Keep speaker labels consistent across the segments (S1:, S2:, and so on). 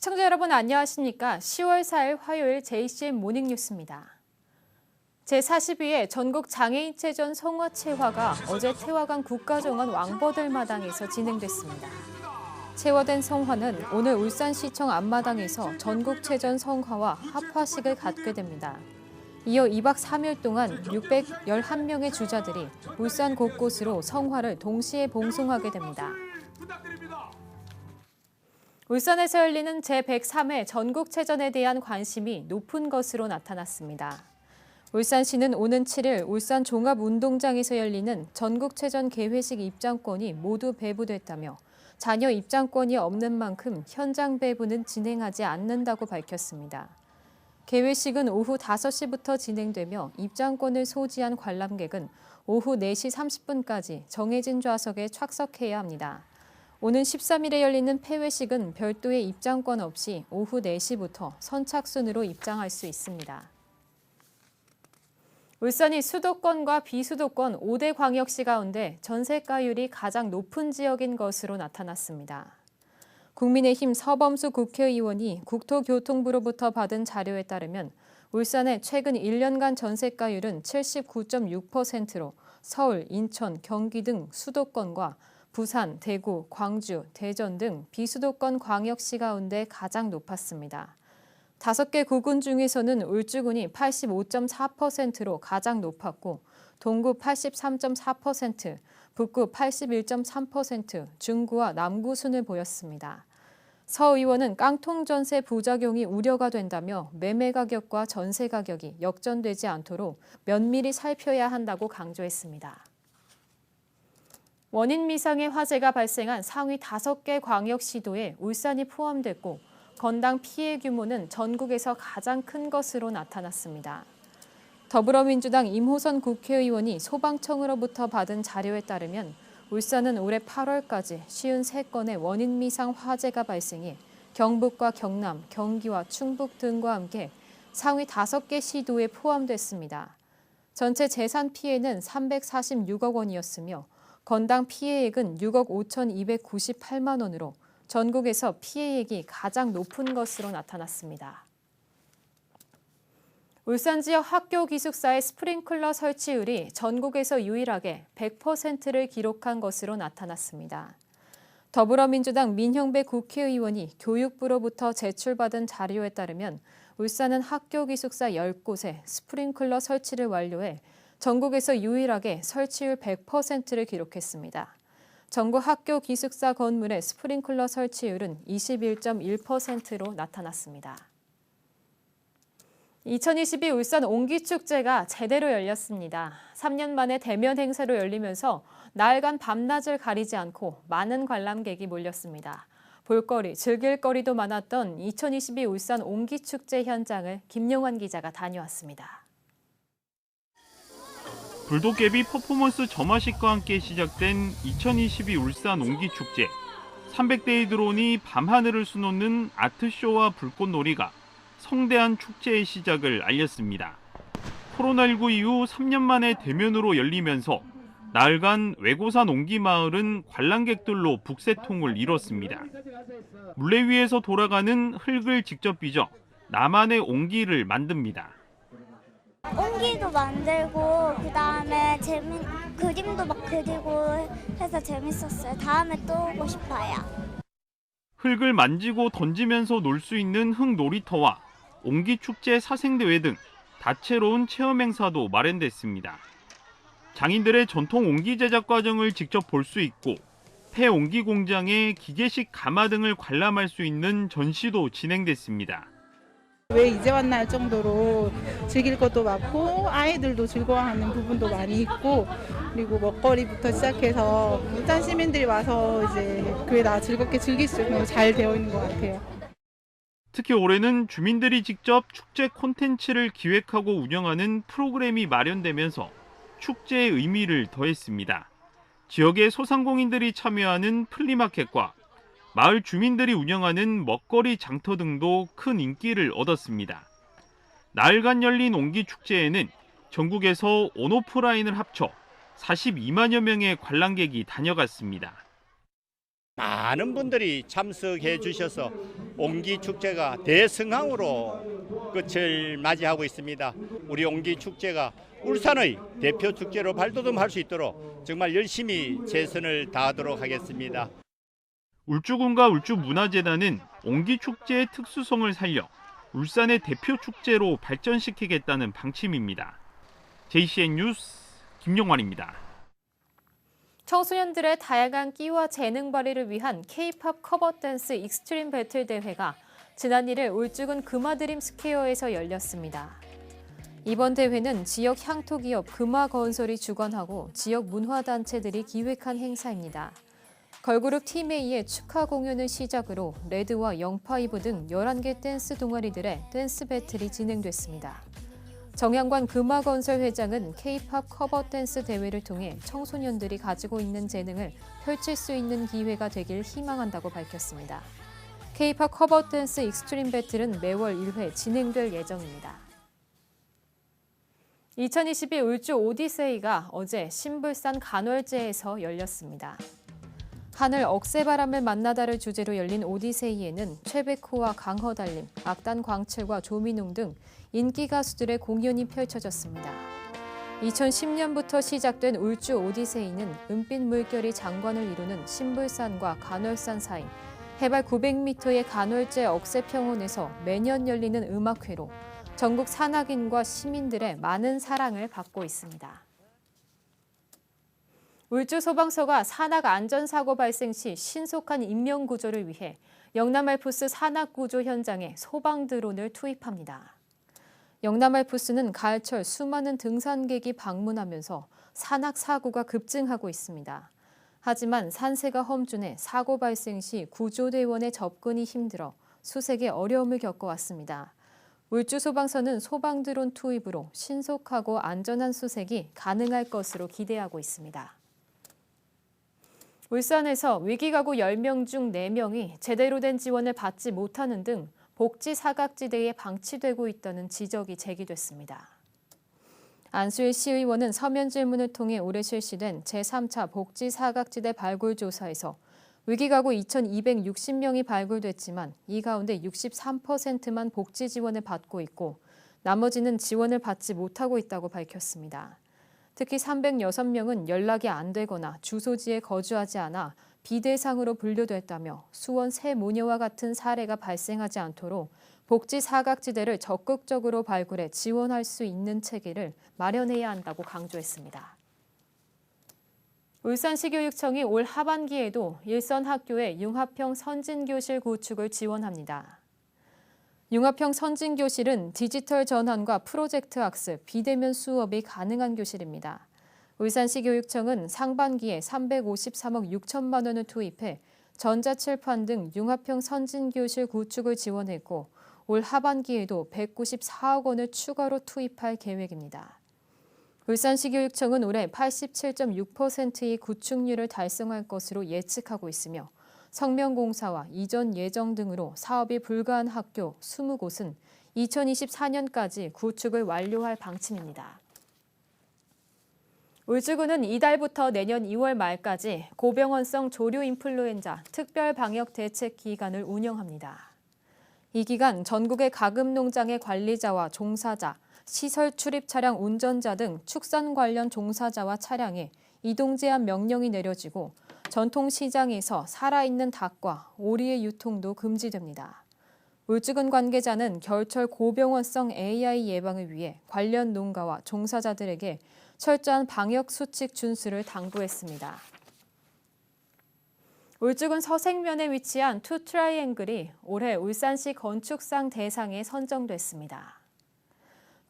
S1: 시청자 여러분 안녕하십니까? 10월 4일 화요일 JCN 모닝뉴스입니다. 제42회 전국 장애인체전 성화체화가 어제 태화강 국가정원 왕버들마당에서 진행됐습니다. 체화된 성화는 오늘 울산시청 앞마당에서 전국체전 성화와 합화식을 갖게 됩니다. 이어 2박 3일 동안 611명의 주자들이 울산 곳곳으로 성화를 동시에 봉송하게 됩니다. 울산에서 열리는 제103회 전국체전에 대한 관심이 높은 것으로 나타났습니다. 울산시는 오는 7일 울산 종합운동장에서 열리는 전국체전 개회식 입장권이 모두 배부됐다며 자녀 입장권이 없는 만큼 현장 배부는 진행하지 않는다고 밝혔습니다. 개회식은 오후 5시부터 진행되며 입장권을 소지한 관람객은 오후 4시 30분까지 정해진 좌석에 착석해야 합니다. 오는 13일에 열리는 폐회식은 별도의 입장권 없이 오후 4시부터 선착순으로 입장할 수 있습니다. 울산이 수도권과 비수도권 5대 광역시 가운데 전세가율이 가장 높은 지역인 것으로 나타났습니다. 국민의힘 서범수 국회의원이 국토교통부로부터 받은 자료에 따르면 울산의 최근 1년간 전세가율은 79.6%로 서울, 인천, 경기 등 수도권과 부산, 대구, 광주, 대전 등 비수도권 광역시 가운데 가장 높았습니다. 5개 구군 중에서는 울주군이 85.4%로 가장 높았고 동구 83.4%, 북구 81.3%, 중구와 남구 순을 보였습니다. 서 의원은 깡통 전세 부작용이 우려가 된다며 매매 가격과 전세 가격이 역전되지 않도록 면밀히 살펴야 한다고 강조했습니다. 원인 미상의 화재가 발생한 상위 5개 광역시도에 울산이 포함됐고 건당 피해 규모는 전국에서 가장 큰 것으로 나타났습니다. 더불어민주당 임호선 국회의원이 소방청으로부터 받은 자료에 따르면 울산은 올해 8월까지 53건의 원인 미상 화재가 발생해 경북과 경남, 경기와 충북 등과 함께 상위 5개 시도에 포함됐습니다. 전체 재산 피해는 346억 원이었으며 건당 피해액은 6억 5,298만 원으로 전국에서 피해액이 가장 높은 것으로 나타났습니다. 울산 지역 학교 기숙사의 스프링클러 설치율이 전국에서 유일하게 100%를 기록한 것으로 나타났습니다. 더불어민주당 민형배 국회의원이 교육부로부터 제출받은 자료에 따르면 울산은 학교 기숙사 10곳에 스프링클러 설치를 완료해 전국에서 유일하게 설치율 100%를 기록했습니다. 전국 학교 기숙사 건물의 스프링클러 설치율은 21.1%로 나타났습니다. 2022 울산 옹기축제가 제대로 열렸습니다. 3년 만에 대면 행사로 열리면서 나흘간 밤낮을 가리지 않고 많은 관람객이 몰렸습니다. 볼거리, 즐길거리도 많았던 2022 울산 옹기축제 현장을 김용환 기자가 다녀왔습니다.
S2: 불도깨비 퍼포먼스 점화식과 함께 시작된 2022 울산 옹기축제. 300대의 드론이 밤하늘을 수놓는 아트쇼와 불꽃놀이가 성대한 축제의 시작을 알렸습니다. 코로나19 이후 3년 만에 대면으로 열리면서 나흘간 외고산 옹기마을은 관람객들로 북새통을 이뤘습니다. 물레 위에서 돌아가는 흙을 직접 빚어 나만의 옹기를 만듭니다.
S3: 옹기도 만들고 그다음에 그림도 막 그리고 해서 재밌었어요. 다음에 또 오고 싶어요.
S2: 흙을 만지고 던지면서 놀 수 있는 흙 놀이터와 옹기축제 사생대회 등 다채로운 체험 행사도 마련됐습니다. 장인들의 전통 옹기 제작 과정을 직접 볼 수 있고 폐옹기 공장의 기계식 가마 등을 관람할 수 있는 전시도 진행됐습니다.
S4: 왜 이제 왔나 할 정도로 즐길 것도 많고 아이들도 즐거워하는 부분도 많이 있고 그리고 먹거리부터 시작해서 울산 시민들이 와서 이제 교회나 즐겁게 즐길 수 있는 잘 되어 있는 것 같아요.
S2: 특히 올해는 주민들이 직접 축제 콘텐츠를 기획하고 운영하는 프로그램이 마련되면서 축제의 의미를 더했습니다. 지역의 소상공인들이 참여하는 플리마켓과 마을 주민들이 운영하는 먹거리 장터 등도 큰 인기를 얻었습니다. 나흘간 열린 옹기축제에는 전국에서 온오프라인을 합쳐 42만여 명의 관람객이 다녀갔습니다.
S5: 많은 분들이 참석해 주셔서 옹기축제가 대승항으로 끝을 맞이하고 있습니다. 우리 옹기축제가 울산의 대표 축제로 발돋움할 수 있도록 정말 열심히 최선을 다하도록 하겠습니다.
S2: 울주군과 울주문화재단은 옹기축제의 특수성을 살려 울산의 대표 축제로 발전시키겠다는 방침입니다. JCN 뉴스 김용환입니다.
S1: 청소년들의 다양한 끼와 재능 발휘를 위한 K-팝 커버 댄스 익스트림 배틀 대회가 지난 1일 울주군 금화드림 스퀘어에서 열렸습니다. 이번 대회는 지역 향토기업 금화건설이 주관하고 지역 문화단체들이 기획한 행사입니다. 걸그룹 팀A의 축하 공연을 시작으로 레드와 영파이브 등 11개 댄스 동아리들의 댄스 배틀이 진행됐습니다. 정양관 금화건설 회장은 K-팝 커버 댄스 대회를 통해 청소년들이 가지고 있는 재능을 펼칠 수 있는 기회가 되길 희망한다고 밝혔습니다. K-팝 커버 댄스 익스트림 배틀은 매월 1회 진행될 예정입니다. 2022 울주 오디세이가 어제 신불산 간월제에서 열렸습니다. 하늘 억새바람을 만나다를 주제로 열린 오디세이에는 최백호와 강허달림, 악단 광철과 조민웅 등 인기 가수들의 공연이 펼쳐졌습니다. 2010년부터 시작된 울주 오디세이는 은빛 물결이 장관을 이루는 신불산과 간월산 사이 해발 900m의 간월제 억새평원에서 매년 열리는 음악회로 전국 산악인과 시민들의 많은 사랑을 받고 있습니다. 울주소방서가 산악 안전사고 발생 시 신속한 인명구조를 위해 영남알프스 산악구조 현장에 소방 드론을 투입합니다. 영남알프스는 가을철 수많은 등산객이 방문하면서 산악 사고가 급증하고 있습니다. 하지만 산세가 험준해 사고 발생 시 구조대원의 접근이 힘들어 수색에 어려움을 겪어왔습니다. 울주소방서는 소방 드론 투입으로 신속하고 안전한 수색이 가능할 것으로 기대하고 있습니다. 울산에서 위기가구 10명 중 4명이 제대로 된 지원을 받지 못하는 등 복지 사각지대에 방치되고 있다는 지적이 제기됐습니다. 안수일 시의원은 서면 질문을 통해 올해 실시된 제3차 복지 사각지대 발굴 조사에서 위기가구 2,260명이 발굴됐지만 이 가운데 63%만 복지 지원을 받고 있고 나머지는 지원을 받지 못하고 있다고 밝혔습니다. 특히 306명은 연락이 안 되거나 주소지에 거주하지 않아 비대상으로 분류됐다며 수원 새모녀와 같은 사례가 발생하지 않도록 복지 사각지대를 적극적으로 발굴해 지원할 수 있는 체계를 마련해야 한다고 강조했습니다. 울산시교육청이 올 하반기에도 일선 학교의 융합형 선진교실 구축을 지원합니다. 융합형 선진교실은 디지털 전환과 프로젝트 학습, 비대면 수업이 가능한 교실입니다. 울산시교육청은 상반기에 353억 6천만 원을 투입해 전자칠판 등 융합형 선진교실 구축을 지원했고 올 하반기에도 194억 원을 추가로 투입할 계획입니다. 울산시교육청은 올해 87.6%의 구축률을 달성할 것으로 예측하고 있으며 성명공사와 이전 예정 등으로 사업이 불가한 학교 20곳은 2024년까지 구축을 완료할 방침입니다. 울주군은 이달부터 내년 2월 말까지 고병원성 조류인플루엔자 특별방역대책기간을 운영합니다. 이 기간 전국의 가금농장의 관리자와 종사자, 시설 출입 차량 운전자 등 축산 관련 종사자와 차량에 이동 제한 명령이 내려지고 전통시장에서 살아있는 닭과 오리의 유통도 금지됩니다. 울주군 관계자는 겨울철 고병원성 AI 예방을 위해 관련 농가와 종사자들에게 철저한 방역 수칙 준수를 당부했습니다. 울주군 서생면에 위치한 투 트라이앵글이 올해 울산시 건축상 대상에 선정됐습니다.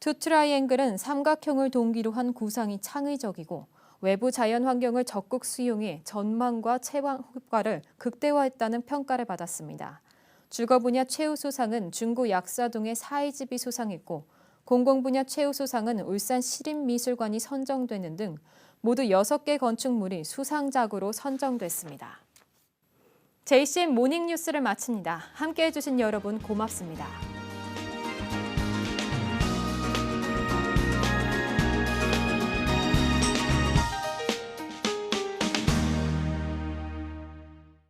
S1: 투 트라이앵글은 삼각형을 동기로 한 구상이 창의적이고 외부 자연 환경을 적극 수용해 전망과 채광 효과를 극대화했다는 평가를 받았습니다. 주거 분야 최우수상은 중구 약사동의 사이집이 수상했고 공공분야 최우수상은 울산 시립미술관이 선정되는 등 모두 6개 건축물이 수상작으로 선정됐습니다. JCN 모닝뉴스를 마칩니다. 함께해 주신 여러분 고맙습니다.